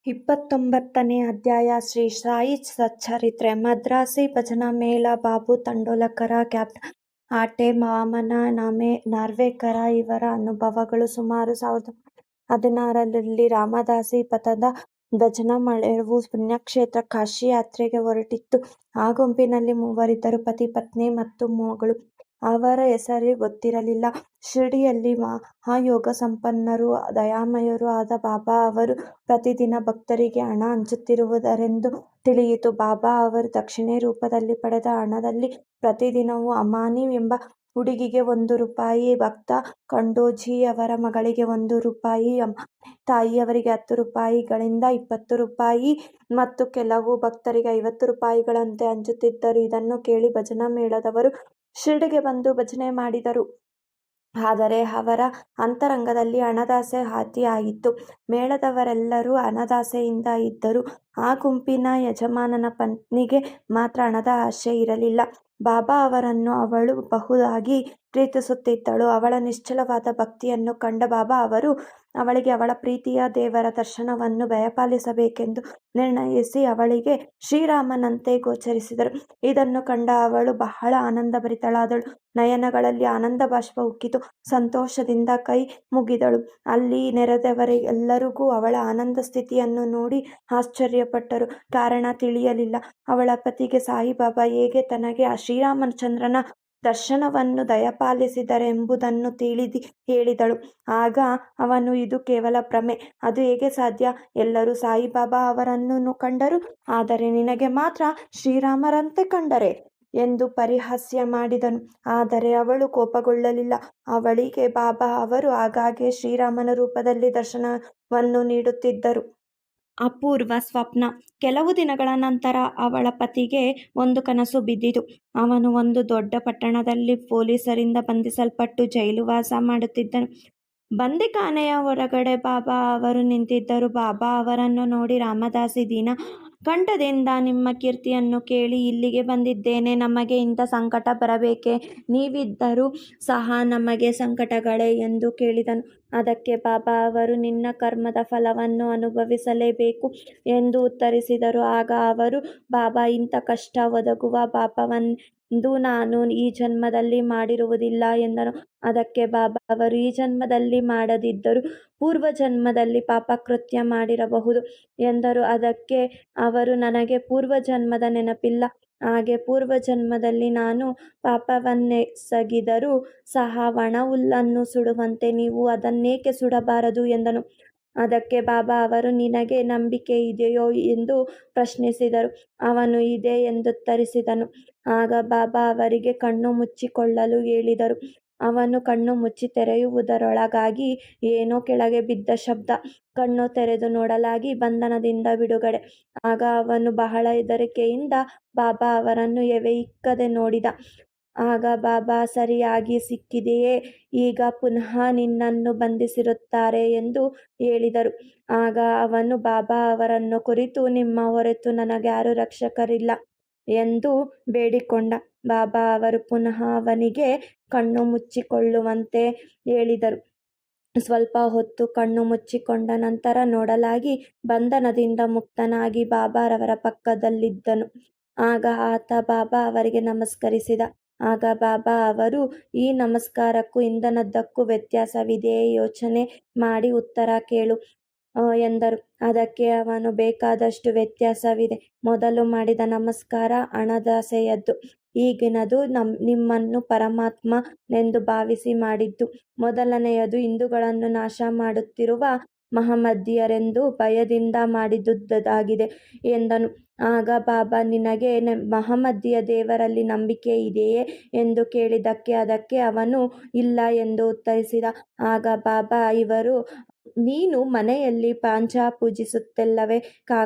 29ನೇ ಅಧ್ಯಾಯ ಶ್ರೀ ಸಾಯಿ ಸಚ್ಚರಿತ್ರೆ ಮದ್ರಾಸಿ ಭಜನಾ ಮೇಳ ಬಾಬು ತಂಡೋಲಕರ ಕ್ಯಾಪ್ಟನ್ ಆಟೆ ವಾಮನ ನಾರ್ವೇಕರ ಇವರ ಅನುಭವಗಳು ಸುಮಾರು 1916ರಲ್ಲಿ ರಾಮದಾಸಿ ಪಥದ ಭಜನಾ ಮೇಳವು ಪುಣ್ಯಕ್ಷೇತ್ರ ಕಾಶಿ ಯಾತ್ರೆಗೆ ಹೊರಟಿತ್ತು. ಆ ಗುಂಪಿನಲ್ಲಿ 3 ಇದ್ದರು, ಪತಿ ಪತ್ನಿ ಮತ್ತು ಮಗಳು. ಅವರ ಹೆಸರೇ ಗೊತ್ತಿರಲಿಲ್ಲ. ಶಿರ್ಡಿಯಲ್ಲಿ ಮಹಾಯೋಗ ಸಂಪನ್ನರೂ ದಯಾಮಯರೂ ಆದ ಬಾಬಾ ಅವರು ಪ್ರತಿದಿನ ಭಕ್ತರಿಗೆ ಹಣ ಹಂಚುತ್ತಿರುವುದರೆಂದು ತಿಳಿಯಿತು. ಬಾಬಾ ಅವರು ದಕ್ಷಿಣೆ ರೂಪದಲ್ಲಿ ಪಡೆದ ಹಣದಲ್ಲಿ ಪ್ರತಿದಿನವೂ ಅಮಾನಿ ಎಂಬ ಹುಡುಗಿಗೆ 1 ರೂಪಾಯಿ, ಭಕ್ತ ಖಂಡೋಜಿಯವರ ಮಗಳಿಗೆ 1 ರೂಪಾಯಿ, ಅಮಾನಿ ತಾಯಿಯವರಿಗೆ 10 ರೂಪಾಯಿಗಳಿಂದ 20 ರೂಪಾಯಿ ಮತ್ತು ಕೆಲವು ಭಕ್ತರಿಗೆ 50 ರೂಪಾಯಿಗಳಂತೆ ಹಂಚುತ್ತಿದ್ದರು. ಇದನ್ನು ಕೇಳಿ ಭಜನಾ ಮೇಳದವರು ಶಿರ್ಡಿಗೆ ಬಂದು ಭಜನೆ ಮಾಡಿದರು. ಆದರೆ ಅವರ ಅಂತರಂಗದಲ್ಲಿ ಹಣದಾಸೆ ಅತಿಯಾಗಿತ್ತು. ಮೇಳದವರೆಲ್ಲರೂ ಹಣದಾಸೆಯಿಂದ ಇದ್ದರು. ಆ ಗುಂಪಿನ ಯಜಮಾನನ ಪತ್ನಿಗೆ ಮಾತ್ರ ಹಣದ ಆಶೆ ಇರಲಿಲ್ಲ. ಬಾಬಾ ಅವರನ್ನು ಅವಳು ಬಹುದಾಗಿ ಪ್ರೀತಿಸುತ್ತಿದ್ದಳು. ಅವಳ ನಿಶ್ಚಲವಾದ ಭಕ್ತಿಯನ್ನು ಕಂಡ ಬಾಬಾ ಅವರು ಅವಳಿಗೆ ಅವಳ ಪ್ರೀತಿಯ ದೇವರ ದರ್ಶನವನ್ನು ದಯಪಾಲಿಸಬೇಕೆಂದು ನಿರ್ಣಯಿಸಿ ಅವಳಿಗೆ ಶ್ರೀರಾಮನಂತೆ ಗೋಚರಿಸಿದರು. ಇದನ್ನು ಕಂಡ ಅವಳು ಬಹಳ ಆನಂದಭರಿತಳಾದಳು. ನಯನಗಳಲ್ಲಿ ಆನಂದ ಬಾಷ್ಪ ಉಕ್ಕಿತು. ಸಂತೋಷದಿಂದ ಕೈ ಮುಗಿದಳು. ಅಲ್ಲಿ ನೆರೆದವರೆಲ್ಲರೂ ಅವಳ ಆನಂದ ಸ್ಥಿತಿಯನ್ನು ನೋಡಿ ಆಶ್ಚರ್ಯಪಟ್ಟರು. ಕಾರಣ ತಿಳಿಯಲಿಲ್ಲ. ಅವಳ ಪತಿಗೆ ಸಾಯಿಬಾಬಾ ಹೇಗೆ ತನಗೆ ಶ್ರೀರಾಮಚಂದ್ರನ ದರ್ಶನವನ್ನು ದಯಪಾಲಿಸಿದರೆಂಬುದನ್ನು ಹೇಳಿದಳು. ಆಗ ಅವನು, ಇದು ಕೇವಲ ಭ್ರಮೆ, ಅದು ಹೇಗೆ ಸಾಧ್ಯ? ಎಲ್ಲರೂ ಸಾಯಿಬಾಬಾ ಅವರನ್ನು ಕಂಡರು, ಆದರೆ ನಿನಗೆ ಮಾತ್ರ ಶ್ರೀರಾಮರಂತೆ ಕಂಡರೆ ಎಂದು ಪರಿಹಾಸ್ಯ ಮಾಡಿದನು. ಆದರೆ ಅವಳು ಕೋಪಗೊಳ್ಳಲಿಲ್ಲ. ಅವಳಿಗೆ ಬಾಬಾ ಅವರು ಆಗಾಗ್ಗೆ ಶ್ರೀರಾಮನ ರೂಪದಲ್ಲಿ ದರ್ಶನವನ್ನು ನೀಡುತ್ತಿದ್ದರು. ಅಪೂರ್ವ ಸ್ವಪ್ನ. ಕೆಲವು ದಿನಗಳ ನಂತರ ಅವಳ ಪತಿಗೆ ಒಂದು ಕನಸು ಬಿದ್ದಿತು. ಅವನು ಒಂದು ದೊಡ್ಡ ಪಟ್ಟಣದಲ್ಲಿ ಪೊಲೀಸರಿಂದ ಬಂಧಿಸಲ್ಪಟ್ಟು ಜೈಲುವಾಸ ಮಾಡುತ್ತಿದ್ದನು. ಬಂದಿಖಾನೆಯ ಹೊರಗಡೆ ಬಾಬಾ ಅವರು ನಿಂತಿದ್ದರು. ಬಾಬಾ ಅವರನ್ನು ನೋಡಿ, ರಾಮದಾಸಿ ದೀನ ಕಂಠದಿಂದ, ನಿಮ್ಮ ಕೀರ್ತಿಯನ್ನು ಕೇಳಿ ಇಲ್ಲಿಗೆ ಬಂದಿದ್ದೇನೆ. ನಮಗೆ ಇಂಥ ಸಂಕಟ ಬರಬೇಕೆ? ನೀವಿದ್ದರೂ ಸಹ ನಮಗೆ ಸಂಕಟಗಳೇ ಎಂದು ಕೇಳಿದನು. ಅದಕ್ಕೆ ಬಾಬಾ ಅವರು, ನಿನ್ನ ಕರ್ಮದ ಫಲವನ್ನು ಅನುಭವಿಸಲೇಬೇಕು ಎಂದು ಉತ್ತರಿಸಿದರು. ಆಗ ಅವರು, ಬಾಬಾ, ಇಂಥ ಕಷ್ಟ ಒದಗುವ ಪಾಪವೊಂದು ನಾನು ಈ ಜನ್ಮದಲ್ಲಿ ಮಾಡಿರುವುದಿಲ್ಲ ಎಂದನು. ಅದಕ್ಕೆ ಬಾಬಾ ಅವರು, ಈ ಜನ್ಮದಲ್ಲಿ ಮಾಡದಿದ್ದರೂ ಪೂರ್ವ ಜನ್ಮದಲ್ಲಿ ಪಾಪಕೃತ್ಯ ಮಾಡಿರಬಹುದು ಎಂದರು. ಅದಕ್ಕೆ ಅವರು, ನನಗೆ ಪೂರ್ವ ಜನ್ಮದ ನೆನಪಿಲ್ಲ. ಹಾಗೆ ಪೂರ್ವ ಜನ್ಮದಲ್ಲಿ ನಾನು ಪಾಪವನ್ನೆಸಗಿದರೂ ಸಹ ಒಣ ಹುಲ್ಲನ್ನು ಸುಡುವಂತೆ ನೀವು ಅದನ್ನೇಕೆ ಸುಡಬಾರದು ಎಂದನು. ಅದಕ್ಕೆ ಬಾಬಾ ಅವರು, ನಿನಗೆ ನಂಬಿಕೆ ಇದೆಯೋ ಎಂದು ಪ್ರಶ್ನಿಸಿದರು. ಅವನು ಇದೆ ಎಂದುತ್ತರಿಸಿದನು. ಆಗ ಬಾಬಾ ಅವರಿಗೆ ಕಣ್ಣು ಮುಚ್ಚಿಕೊಳ್ಳಲು ಹೇಳಿದರು. ಅವನು ಕಣ್ಣು ಮುಚ್ಚಿ ತೆರೆಯುವುದರೊಳಗಾಗಿ ಏನೋ ಕೆಳಗೆ ಬಿದ್ದ ಶಬ್ದ. ಕಣ್ಣು ತೆರೆದು ನೋಡಲಾಗಿ ಬಂಧನದಿಂದ ಬಿಡುಗಡೆ. ಆಗ ಅವನು ಬಹಳ ಹೆದರಿಕೆಯಿಂದ ಬಾಬಾ ಅವರನ್ನು ಎವೆಯಿಕ್ಕದೆ ನೋಡಿದ. ಆಗ ಬಾಬಾ, ಸರಿಯಾಗಿ ಸಿಕ್ಕಿದೆಯೇ, ಈಗ ಪುನಃ ನಿನ್ನನ್ನು ಬಂಧಿಸಿರುತ್ತಾರೆ ಎಂದು ಹೇಳಿದರು. ಆಗ ಅವನು ಬಾಬಾ ಅವರನ್ನು ಕುರಿತು, ನಿಮ್ಮ ಹೊರತು ನನಗ್ಯಾರೂ ರಕ್ಷಕರಿಲ್ಲ ಎಂದು ಬೇಡಿಕೊಂಡ. ಬಾಬಾ ಅವರು ಪುನಃ ಅವನಿಗೆ ಕಣ್ಣು ಮುಚ್ಚಿಕೊಳ್ಳುವಂತೆ ಹೇಳಿದರು. ಸ್ವಲ್ಪ ಹೊತ್ತು ಕಣ್ಣು ಮುಚ್ಚಿಕೊಂಡ ನಂತರ ನೋಡಲಾಗಿ ಬಂಧನದಿಂದ ಮುಕ್ತನಾಗಿ ಬಾಬಾರವರ ಪಕ್ಕದಲ್ಲಿದ್ದನು. ಆಗ ಆತ ಬಾಬಾ ಅವರಿಗೆ ನಮಸ್ಕರಿಸಿದ. ಆಗ ಬಾಬಾ ಅವರು, ಈ ನಮಸ್ಕಾರಕ್ಕೂ ಹಿಂದಿನದಕ್ಕೂ ವ್ಯತ್ಯಾಸವಿದೆಯೇ? ಯೋಚನೆ ಮಾಡಿ ಉತ್ತರ ಕೇಳು ಎಂದರು. ಅದಕ್ಕೆ ಅವನು, ಬೇಕಾದಷ್ಟು ವ್ಯತ್ಯಾಸವಿದೆ. ಮೊದಲು ಮಾಡಿದ ನಮಸ್ಕಾರ ಹಣದಾಸೆಯದ್ದು. ಈಗಿನದು ನಿಮ್ಮನ್ನು ಪರಮಾತ್ಮನೆಂದು ಭಾವಿಸಿ ಮಾಡಿದ್ದು. ಮೊದಲನೆಯದು ಹಿಂದೂಗಳನ್ನು ನಾಶ ಮಾಡುತ್ತಿರುವ ಮಹಮ್ಮದೀಯರೆಂದು ಭಯದಿಂದ ಮಾಡಿದುದಾಗಿದೆ ಎಂದನು. ಆಗ ಬಾಬಾ, ನಿನಗೆ ಮಹಮ್ಮದೀಯ ದೇವರಲ್ಲಿ ನಂಬಿಕೆ ಇದೆಯೇ ಎಂದು ಕೇಳಿದ್ದಕ್ಕೆ ಅದಕ್ಕೆ ಅವನು ಇಲ್ಲ ಎಂದು ಉತ್ತರಿಸಿದ. ಆಗ ಬಾಬಾ ಇವರು, ನೀನು ಮನೆಯಲ್ಲಿ ಪಾಂಚಾ ಪೂಜಿಸುತ್ತಿಲ್ಲವೇ?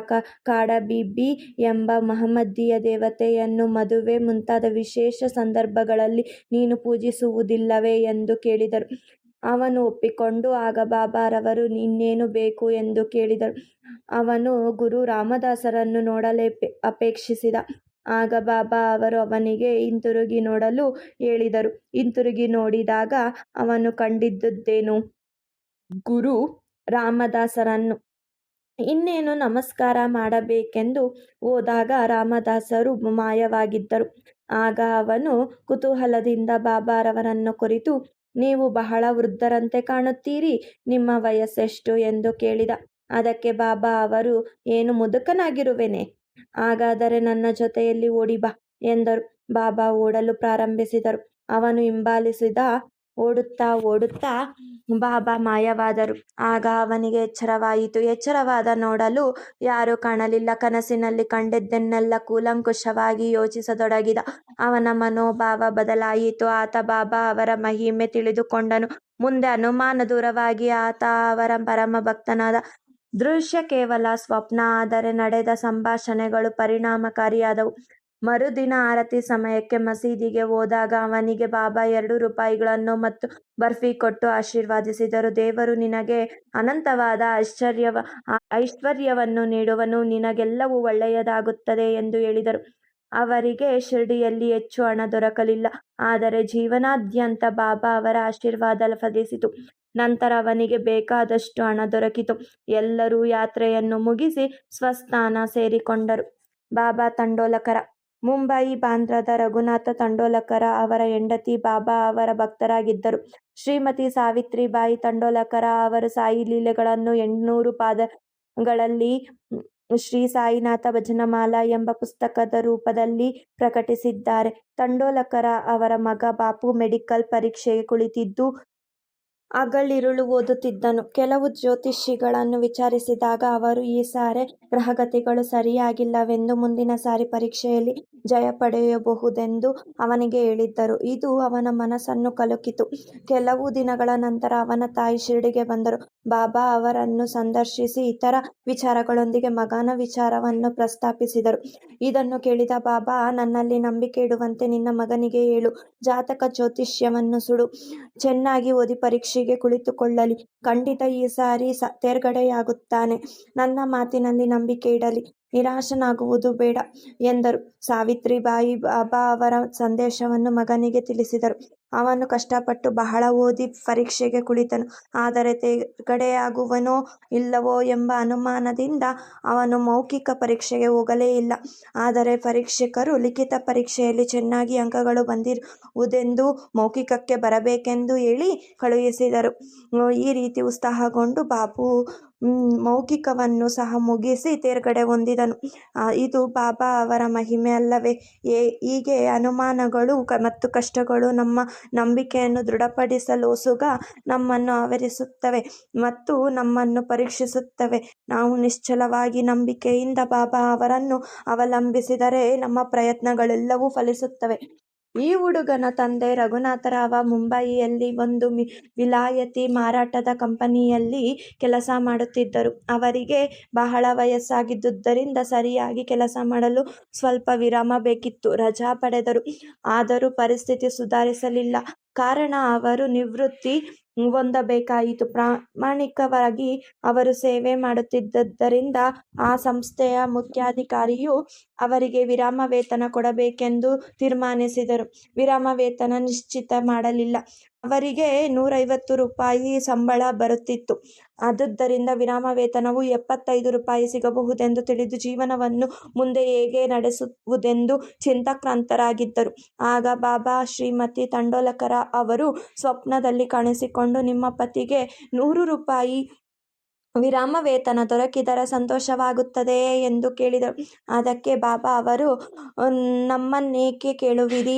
ಕಾಡಾ-ಬೀಬಿ ಎಂಬ ಮಹಮ್ಮದೀಯ ದೇವತೆಯನ್ನು ಮದುವೆ ಮುಂತಾದ ವಿಶೇಷ ಸಂದರ್ಭಗಳಲ್ಲಿ ನೀನು ಪೂಜಿಸುವುದಿಲ್ಲವೇ ಎಂದು ಕೇಳಿದರು. ಅವನು ಒಪ್ಪಿಕೊಂಡು, ಆಗ ಬಾಬಾರವರು ಇನ್ನೇನು ಬೇಕು ಎಂದು ಕೇಳಿದರು. ಅವನು ಗುರು ರಾಮದಾಸರನ್ನು ನೋಡಲು ಅಪೇಕ್ಷಿಸಿದ. ಆಗ ಬಾಬಾ ಅವರು ಅವನಿಗೆ ಹಿಂತಿರುಗಿ ನೋಡಲು ಹೇಳಿದರು. ಹಿಂತಿರುಗಿ ನೋಡಿದಾಗ ಅವನು ಕಂಡಿದ್ದುದೇನು? ಗುರು ರಾಮದಾಸರನ್ನು. ಇನ್ನೇನು ನಮಸ್ಕಾರ ಮಾಡಬೇಕೆಂದು ಹೋದಾಗ ರಾಮದಾಸರು ಮಾಯವಾಗಿದ್ದರು. ಆಗ ಅವನು ಕುತೂಹಲದಿಂದ ಬಾಬಾರವರನ್ನು ಕುರಿತು, ನೀವು ಬಹಳ ವೃದ್ಧರಂತೆ ಕಾಣುತ್ತೀರಿ, ನಿಮ್ಮ ವಯಸ್ಸೆಷ್ಟು ಎಂದು ಕೇಳಿದ. ಅದಕ್ಕೆ ಬಾಬಾ ಅವರು, ಏನು ಮುದುಕನಾಗಿರುವೆನೆ? ಹಾಗಾದರೆ ನನ್ನ ಜೊತೆಯಲ್ಲಿ ಓಡಿ ಬಾ ಎಂದರು. ಬಾಬಾ ಓಡಲು ಪ್ರಾರಂಭಿಸಿದರು. ಅವನು ಹಿಂಬಾಲಿಸಿದ. ಓಡುತ್ತಾ ಓಡುತ್ತಾ ಬಾಬಾ ಮಾಯವಾದರು. ಆಗ ಅವನಿಗೆ ಎಚ್ಚರವಾಯಿತು. ಎಚ್ಚರವಾದ ನೋಡಲು ಯಾರೂ ಕಾಣಲಿಲ್ಲ. ಕನಸಿನಲ್ಲಿ ಕಂಡದ್ದನ್ನೆಲ್ಲ ಕೂಲಂಕುಷವಾಗಿ ಯೋಚಿಸತೊಡಗಿದ. ಅವನ ಮನೋಭಾವ ಬದಲಾಯಿತು. ಆತ ಬಾಬಾ ಅವರ ಮಹಿಮೆ ತಿಳಿದುಕೊಂಡನು. ಮುಂದೆ ಅನುಮಾನ ದೂರವಾಗಿ ಆತ ಅವರ ಪರಮ ಭಕ್ತನಾದ. ದೃಶ್ಯ ಕೇವಲ ಸ್ವಪ್ನ, ಆದರೆ ನಡೆದ ಸಂಭಾಷಣೆಗಳು ಪರಿಣಾಮಕಾರಿಯಾದವು. ಮರುದಿನ ಆರತಿ ಸಮಯಕ್ಕೆ ಮಸೀದಿಗೆ ಹೋದಾಗ ಅವನಿಗೆ ಬಾಬಾ 2 ರೂಪಾಯಿಗಳನ್ನು ಮತ್ತು ಬರ್ಫಿ ಕೊಟ್ಟು ಆಶೀರ್ವದಿಸಿದರು. ದೇವರು ನಿನಗೆ ಅನಂತವಾದ ಐಶ್ವರ್ಯವನ್ನು ನೀಡುವನು, ನಿನಗೆಲ್ಲವೂ ಒಳ್ಳೆಯದಾಗುತ್ತದೆ ಎಂದು ಹೇಳಿದರು. ಅವರಿಗೆ ಶಿರ್ಡಿಯಲ್ಲಿ ಹೆಚ್ಚು ಹಣ ದೊರಕಲಿಲ್ಲ, ಆದರೆ ಜೀವನಾದ್ಯಂತ ಬಾಬಾ ಅವರ ಆಶೀರ್ವಾದ ಫಲಿಸಿತು. ನಂತರ ಅವನಿಗೆ ಬೇಕಾದಷ್ಟು ಹಣ ದೊರಕಿತು. ಎಲ್ಲರೂ ಯಾತ್ರೆಯನ್ನು ಮುಗಿಸಿ ಸ್ವಸ್ಥಾನ ಸೇರಿಕೊಂಡರು. ಬಾಬಾ ತಂಡೋಲಕರ. ಮುಂಬಯಿ ಬಾಂದ್ರಾದ ರಘುನಾಥ ತಂಡೋಲಕರ ಅವರ ಹೆಂಡತಿ ಬಾಬಾ ಅವರ ಭಕ್ತರಾಗಿದ್ದರು. ಶ್ರೀಮತಿ ಸಾವಿತ್ರಿಬಾಯಿ ತಂಡೋಲಕರ ಅವರು ಸಾಯಿ ಲೀಲೆಗಳನ್ನು 800 ಪಾದಗಳಲ್ಲಿ ಶ್ರೀ ಸಾಯಿನಾಥ ಭಜನಮಾಲಾ ಎಂಬ ಪುಸ್ತಕದ ರೂಪದಲ್ಲಿ ಪ್ರಕಟಿಸಿದ್ದಾರೆ. ತಂಡೋಲಕರ ಅವರ ಮಗ ಬಾಪು ಮೆಡಿಕಲ್ ಪರೀಕ್ಷೆಗೆ ಕುಳಿತಿದ್ದು ಹಗಲಿರುಳು ಓದುತ್ತಿದ್ದನು. ಕೆಲವು ಜ್ಯೋತಿಷಿಗಳನ್ನು ವಿಚಾರಿಸಿದಾಗ ಅವರು ಈ ಸಾರಿ ಗ್ರಹಗತಿಗಳು ಸರಿಯಾಗಿಲ್ಲವೆಂದು ಮುಂದಿನ ಸಾರಿ ಪರೀಕ್ಷೆಯಲ್ಲಿ ಜಯ ಪಡೆಯಬಹುದೆಂದು ಅವನಿಗೆ ಹೇಳಿದ್ದರು. ಇದು ಅವನ ಮನಸ್ಸನ್ನು ಕಲಕಿತು. ಕೆಲವು ದಿನಗಳ ನಂತರ ಅವನ ತಾಯಿ ಶಿರ್ಡಿಗೆ ಬಂದರು. ಬಾಬಾ ಅವರನ್ನು ಸಂದರ್ಶಿಸಿ ಇತರ ವಿಚಾರಗಳೊಂದಿಗೆ ಮಗನ ವಿಚಾರವನ್ನು ಪ್ರಸ್ತಾಪಿಸಿದರು. ಇದನ್ನು ಕೇಳಿದ ಬಾಬಾ, ನನ್ನಲ್ಲಿ ನಂಬಿಕೆ ಇಡುವಂತೆ ನಿನ್ನ ಮಗನಿಗೆ ಹೇಳು, ಜಾತಕ ಜ್ಯೋತಿಷ್ಯವನ್ನು ಸುಡು, ಚೆನ್ನಾಗಿ ಓದಿ ಪರೀಕ್ಷೆಗೆ ಕುಳಿತುಕೊಳ್ಳಲಿ, ಖಂಡಿತ ಈ ಸಾರಿ ತೇರ್ಗಡೆಯಾಗುತ್ತಾನೆ, ನನ್ನ ಮಾತಿನಲ್ಲಿ ನಂಬಿಕೆ ಇಡಲಿ, ನಿರಾಶನಾಗುವುದು ಬೇಡ ಎಂದರು. ಸಾವಿತ್ರಿಬಾಯಿ ಬಾಬಾ ಅವರ ಸಂದೇಶವನ್ನು ಮಗನಿಗೆ ತಿಳಿಸಿದರು. ಅವನು ಕಷ್ಟಪಟ್ಟು ಬಹಳ ಓದಿ ಪರೀಕ್ಷೆಗೆ ಕುಳಿತನು. ಆದರೆ ತೇರ್ಗಡೆಯಾಗುವನೋ ಇಲ್ಲವೋ ಎಂಬ ಅನುಮಾನದಿಂದ ಅವನು ಮೌಖಿಕ ಪರೀಕ್ಷೆಗೆ ಹೋಗಲೇ ಇಲ್ಲ. ಆದರೆ ಪರೀಕ್ಷಕರು ಲಿಖಿತ ಪರೀಕ್ಷೆಯಲ್ಲಿ ಚೆನ್ನಾಗಿ ಅಂಕಗಳು ಬಂದಿರುವುದೆಂದು ಮೌಖಿಕಕ್ಕೆ ಬರಬೇಕೆಂದು ಹೇಳಿ ಕಳುಹಿಸಿದರು. ಈ ರೀತಿ ಉತ್ಸಾಹಗೊಂಡು ಬಾಬು ಮೌಖಿಕವನ್ನು ಸಹ ಮುಗಿಸಿ ತೇರ್ಗಡೆ ಹೊಂದಿದನು. ಇದು ಬಾಬಾ ಅವರ ಮಹಿಮೆ ಅಲ್ಲವೇ? ಹೀಗೆ ಅನುಮಾನಗಳು ಮತ್ತು ಕಷ್ಟಗಳು ನಮ್ಮ ನಂಬಿಕೆಯನ್ನು ದೃಢಪಡಿಸಲೋಸುಗ ನಮ್ಮನ್ನು ಆವರಿಸುತ್ತವೆ ಮತ್ತು ನಮ್ಮನ್ನು ಪರೀಕ್ಷಿಸುತ್ತವೆ. ನಾವು ನಿಶ್ಚಲವಾಗಿ ನಂಬಿಕೆಯಿಂದ ಬಾಬಾ ಅವರನ್ನು ಅವಲಂಬಿಸಿದರೆ ನಮ್ಮ ಪ್ರಯತ್ನಗಳೆಲ್ಲವೂ ಫಲಿಸುತ್ತವೆ. ಈ ಹುಡುಗನ ತಂದೆ ರಘುನಾಥರಾವ ಮುಂಬಯಿಯಲ್ಲಿ ಒಂದು ವಿಲಾಯತಿ ಮಾರಾಟದ ಕಂಪನಿಯಲ್ಲಿ ಕೆಲಸ ಮಾಡುತ್ತಿದ್ದರು. ಅವರಿಗೆ ಬಹಳ ವಯಸ್ಸಾಗಿದ್ದುದರಿಂದ ಸರಿಯಾಗಿ ಕೆಲಸ ಮಾಡಲು ಸ್ವಲ್ಪ ವಿರಾಮ ಬೇಕಿತ್ತು. ರಜಾ ಪಡೆದರು. ಆದರೂ ಪರಿಸ್ಥಿತಿ ಸುಧಾರಿಸಲಿಲ್ಲ. ಕಾರಣ ಅವರು ನಿವೃತ್ತಿ ಹೊಂದಬೇಕಾಯಿತು. ಪ್ರಾಮಾಣಿಕವಾಗಿ ಅವರು ಸೇವೆ ಮಾಡುತ್ತಿದ್ದುದರಿಂದ ಆ ಸಂಸ್ಥೆಯ ಮುಖ್ಯಾಧಿಕಾರಿಯು ಅವರಿಗೆ ವಿರಾಮ ವೇತನ ಕೊಡಬೇಕೆಂದು ತೀರ್ಮಾನಿಸಿದರು. ವಿರಾಮ ವೇತನ ನಿಶ್ಚಿತ ಮಾಡಲಿಲ್ಲ. ಅವರಿಗೆ 150 ರೂಪಾಯಿ ಸಂಬಳ ಬರುತ್ತಿತ್ತು. ಆದುದರಿಂದ ವಿರಾಮ ವೇತನವು 75 ರೂಪಾಯಿ ಸಿಗಬಹುದೆಂದು ತಿಳಿದು ಜೀವನವನ್ನು ಮುಂದೆ ಹೇಗೆ ನಡೆಸುವುದೆಂದು ಚಿಂತಾಕ್ರಾಂತರಾಗಿದ್ದರು. ಆಗ ಬಾಬಾ ಶ್ರೀಮತಿ ತಂಡೋಲಕರ ಅವರು ಸ್ವಪ್ನದಲ್ಲಿ ಕಾಣಿಸಿಕೊಂಡು, ನಿಮ್ಮ ಪತಿಗೆ 100 ರೂಪಾಯಿ ವಿರಾಮ ವೇತನ ದೊರಕಿದರೆ ಸಂತೋಷವಾಗುತ್ತದೆಯೇ ಎಂದು ಕೇಳಿದರು. ಅದಕ್ಕೆ ಬಾಬಾ ಅವರು, ನಮ್ಮನ್ನೇಕೆ ಕೇಳುವಿರಿ,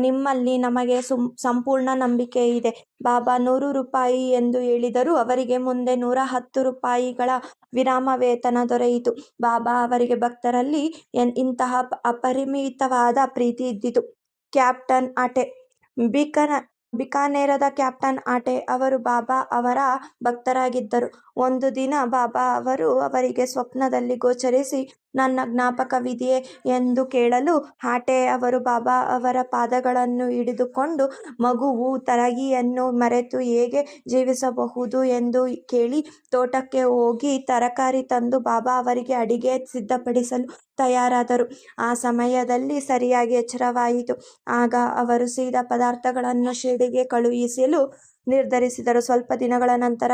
ನಿಮ್ಮಲ್ಲಿ ನಮಗೆ ಸಂಪೂರ್ಣ ನಂಬಿಕೆ ಇದೆ. ಬಾಬಾ 100 ರೂಪಾಯಿ ಎಂದು ಹೇಳಿದರು. ಅವರಿಗೆ ಮುಂದೆ 110 ರೂಪಾಯಿಗಳ ವಿರಾಮ ವೇತನ ದೊರೆಯಿತು. ಬಾಬಾ ಅವರಿಗೆ ಭಕ್ತರಲ್ಲಿ ಇಂತಹ ಅಪರಿಮಿತವಾದ ಪ್ರೀತಿ ಇದ್ದಿತು. ಕ್ಯಾಪ್ಟನ್ ಆಟೆ. ಬಿಕಾನೇರದ ಕ್ಯಾಪ್ಟನ್ ಆಟೆ ಅವರು ಬಾಬಾ ಅವರ ಭಕ್ತರಾಗಿದ್ದರು. ಒಂದು ದಿನ ಬಾಬಾ ಅವರು ಅವರಿಗೆ ಸ್ವಪ್ನದಲ್ಲಿ ಗೋಚರಿಸಿ, ನನ್ನ ಜ್ಞಾಪಕವಿದೆಯೇ ಎಂದು ಕೇಳಲು, ಆಟೆ ಅವರು ಬಾಬಾ ಅವರ ಪಾದಗಳನ್ನು ಹಿಡಿದುಕೊಂಡು, ಮಗುವು ತರಗಿಯನ್ನು ಮರೆತು ಹೇಗೆ ಜೀವಿಸಬಹುದು ಎಂದು ಕೇಳಿ ತೋಟಕ್ಕೆ ಹೋಗಿ ತರಕಾರಿ ತಂದು ಬಾಬಾ ಅವರಿಗೆ ಅಡಿಗೆ ಸಿದ್ಧಪಡಿಸಲು ತಯಾರಾದರು. ಆ ಸಮಯದಲ್ಲಿ ಸರಿಯಾಗಿ ಎಚ್ಚರವಾಯಿತು. ಆಗ ಅವರು ಸೀದಾ ಪದಾರ್ಥಗಳನ್ನು ಶಿರ್ಡಿಗೆ ಕಳುಹಿಸಲು ನಿರ್ಧರಿಸಿದರು. ಸ್ವಲ್ಪ ದಿನಗಳ ನಂತರ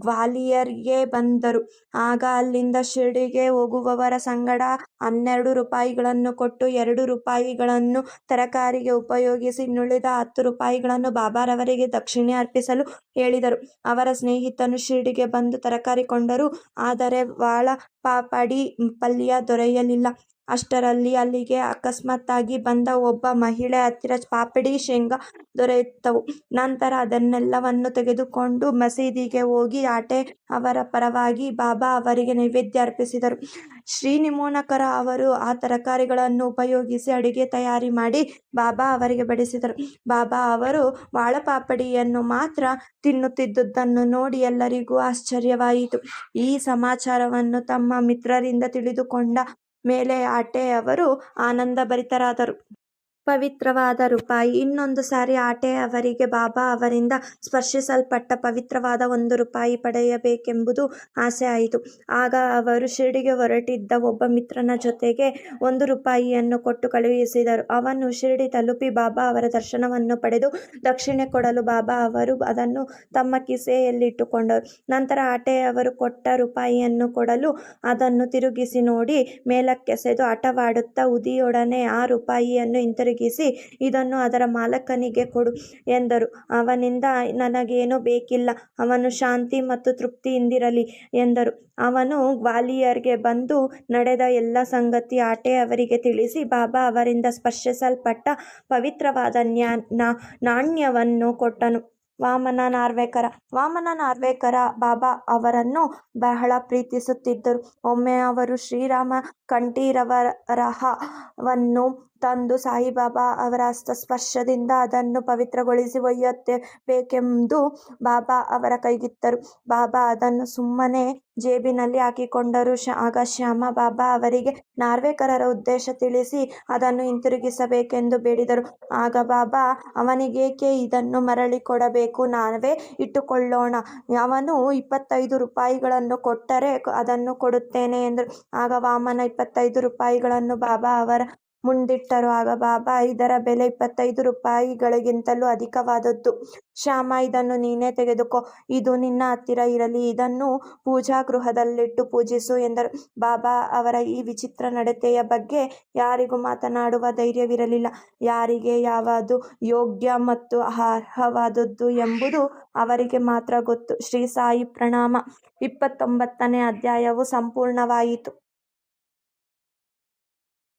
ಗ್ವಾಲಿಯರ್ಗೆ ಬಂದರು. ಆಗ ಅಲ್ಲಿಂದ ಶಿರ್ಡಿಗೆ ಹೋಗುವವರ ಸಂಗಡ 12 ರೂಪಾಯಿಗಳನ್ನು ಕೊಟ್ಟು 2 ರೂಪಾಯಿಗಳನ್ನು ತರಕಾರಿಗೆ ಉಪಯೋಗಿಸಿ ಇನ್ನುಳಿದ 10 ರೂಪಾಯಿಗಳನ್ನು ಬಾಬಾರವರಿಗೆ ದಕ್ಷಿಣೆ ಅರ್ಪಿಸಲು ಹೇಳಿದರು. ಅವರ ಸ್ನೇಹಿತನು ಶಿರ್ಡಿಗೆ ಬಂದು ತರಕಾರಿ ಕೊಂಡರು. ಆದರೆ ವಾಳ ಪಾಪಡಿ ಪಲ್ಯ ದೊರೆಯಲಿಲ್ಲ. ಅಷ್ಟರಲ್ಲಿ ಅಲ್ಲಿಗೆ ಅಕಸ್ಮಾತ್ತಾಗಿ ಬಂದ ಒಬ್ಬ ಮಹಿಳೆ ಹತ್ತಿರ ಪಾಪಡಿ, ಶೇಂಗಾ ದೊರೆತವು. ನಂತರ ಅದನ್ನೆಲ್ಲವನ್ನು ತೆಗೆದುಕೊಂಡು ಮಸೀದಿಗೆ ಹೋಗಿ ಆಟೆ ಅವರ ಪರವಾಗಿ ಬಾಬಾ ಅವರಿಗೆ ನೈವೇದ್ಯ ಅರ್ಪಿಸಿದರು. ಶ್ರೀ ನಿಮೋಣಕರ ಅವರು ಆ ತರಕಾರಿಗಳನ್ನು ಉಪಯೋಗಿಸಿ ಅಡಿಗೆ ತಯಾರಿ ಮಾಡಿ ಬಾಬಾ ಅವರಿಗೆ ಬಡಿಸಿದರು. ಬಾಬಾ ಅವರು ವಾಳಪಾಪಡಿಯನ್ನು ಮಾತ್ರ ತಿನ್ನುತ್ತಿದ್ದುದನ್ನು ನೋಡಿ ಎಲ್ಲರಿಗೂ ಆಶ್ಚರ್ಯವಾಯಿತು. ಈ ಸಮಾಚಾರವನ್ನು ತಮ್ಮ ಮಿತ್ರರಿಂದ ತಿಳಿದುಕೊಂಡ ಮೇಲೆ ಆಟೆ ಅವರು ಆನಂದಭರಿತರಾದರು. ಪವಿತ್ರವಾದ ರೂಪಾಯಿ. ಇನ್ನೊಂದು ಸಾರಿ ಆಟೆ ಅವರಿಗೆ ಬಾಬಾ ಅವರಿಂದ ಸ್ಪರ್ಶಿಸಲ್ಪಟ್ಟ ಪವಿತ್ರವಾದ 1 ರೂಪಾಯಿ ಪಡೆಯಬೇಕೆಂಬುದು ಆಸೆ ಆಯಿತು. ಆಗ ಅವರು ಶಿರ್ಡಿಗೆ ಹೊರಟಿದ್ದ ಒಬ್ಬ ಮಿತ್ರನ ಜೊತೆಗೆ 1 ರೂಪಾಯಿಯನ್ನು ಕೊಟ್ಟು ಕಳುಹಿಸಿದರು. ಅವನು ಶಿರ್ಡಿ ತಲುಪಿ ಬಾಬಾ ಅವರ ದರ್ಶನವನ್ನು ಪಡೆದು ದಕ್ಷಿಣೆ ಕೊಡಲು ಬಾಬಾ ಅವರು ಅದನ್ನು ತಮ್ಮ ಕಿಸೆಯಲ್ಲಿಟ್ಟುಕೊಂಡರು. ನಂತರ ಆಟೆ ಅವರು ಕೊಟ್ಟ ರೂಪಾಯಿಯನ್ನು ಕೊಡಲು ಅದನ್ನು ತಿರುಗಿಸಿ ನೋಡಿ ಮೇಲಕ್ಕೆಸೆದು ಹಠವಾಡುತ್ತಾ ಉದಿಯೊಡನೆ ಆ ರೂಪಾಯಿಯನ್ನು ಹಿಂತಿರುಗಿಸಿ ಇದನ್ನು ಅದರ ಮಾಲಕನಿಗೆ ಕೊಡು ಎಂದರು. ಅವನಿಂದ ನನಗೇನೂ ಬೇಕಿಲ್ಲ, ಅವನು ಶಾಂತಿ ಮತ್ತು ತೃಪ್ತಿಯಿಂದಿರಲಿ ಎಂದರು. ಅವನು ಗ್ವಾಲಿಯರ್ಗೆ ಬಂದು ನಡೆದ ಎಲ್ಲ ಸಂಗತಿ ಆಟೆ ಅವರಿಗೆ ತಿಳಿಸಿ ಬಾಬಾ ಅವರಿಂದ ಸ್ಪರ್ಶಿಸಲ್ಪಟ್ಟ ಪವಿತ್ರವಾದ ನಾಣ್ಯವನ್ನು ಕೊಟ್ಟನು. ವಾಮನ ನಾರ್ವೇಕರ. ವಾಮನ ನಾರ್ವೇಕರ ಬಾಬಾ ಅವರನ್ನು ಬಹಳ ಪ್ರೀತಿಸುತ್ತಿದ್ದರು. ಒಮ್ಮೆ ಅವರು ಶ್ರೀರಾಮ ಕಂಠೀರವರವನ್ನು ತಂದು ಸಾಯಿಬಾಬಾ ಅವರ ಹಸ್ತಸ್ಪರ್ಶದಿಂದ ಅದನ್ನು ಪವಿತ್ರಗೊಳಿಸಿ ಒಯ್ಯಬೇಕೆಂದು ಬಾಬಾ ಅವರ ಕೈಗಿತ್ತರು. ಬಾಬಾ ಅದನ್ನು ಸುಮ್ಮನೆ ಜೇಬಿನಲ್ಲಿ ಹಾಕಿಕೊಂಡರು. ಆಗ ಶ್ಯಾಮ ಬಾಬಾ ಅವರಿಗೆ ನಾರ್ವೇಕರರ ಉದ್ದೇಶ ತಿಳಿಸಿ ಅದನ್ನು ಹಿಂತಿರುಗಿಸಬೇಕೆಂದು ಬೇಡಿದರು. ಆಗ ಬಾಬಾ, ಅವನಿಗೇಕೆ ಇದನ್ನು ಮರಳಿ ಕೊಡಬೇಕು, ನಾವೇ ಇಟ್ಟುಕೊಳ್ಳೋಣ, ಅವನು 25 ರೂಪಾಯಿಗಳನ್ನು ಕೊಟ್ಟರೆ ಅದನ್ನು ಕೊಡುತ್ತೇನೆ ಎಂದರು. ಆಗ ವಾಮನ 25 ರೂಪಾಯಿಗಳನ್ನು ಬಾಬಾ ಅವರ ಮುಂದಿಟ್ಟರು. ಆಗ ಬಾಬಾ, ಇದರ ಬೆಲೆ 25 ರೂಪಾಯಿಗಳಿಗಿಂತಲೂ ಅಧಿಕವಾದದ್ದು. ಶ್ಯಾಮ, ಇದನ್ನು ನೀನೇ ತೆಗೆದುಕೋ, ಇದು ನಿನ್ನ ಹತ್ತಿರ ಇರಲಿ, ಇದನ್ನು ಪೂಜಾಗೃಹದಲ್ಲಿಟ್ಟು ಪೂಜಿಸು ಎಂದರು. ಬಾಬಾ ಅವರ ಈ ವಿಚಿತ್ರ ನಡತೆಯ ಬಗ್ಗೆ ಯಾರಿಗೂ ಮಾತನಾಡುವ ಧೈರ್ಯವಿರಲಿಲ್ಲ. ಯಾರಿಗೆ ಯಾವುದು ಯೋಗ್ಯ ಮತ್ತು ಅರ್ಹವಾದುದು ಎಂಬುದು ಅವರಿಗೆ ಮಾತ್ರ ಗೊತ್ತು. ಶ್ರೀ ಸಾಯಿ ಪ್ರಣಾಮ. 29ನೇ ಅಧ್ಯಾಯವು ಸಂಪೂರ್ಣವಾಯಿತು.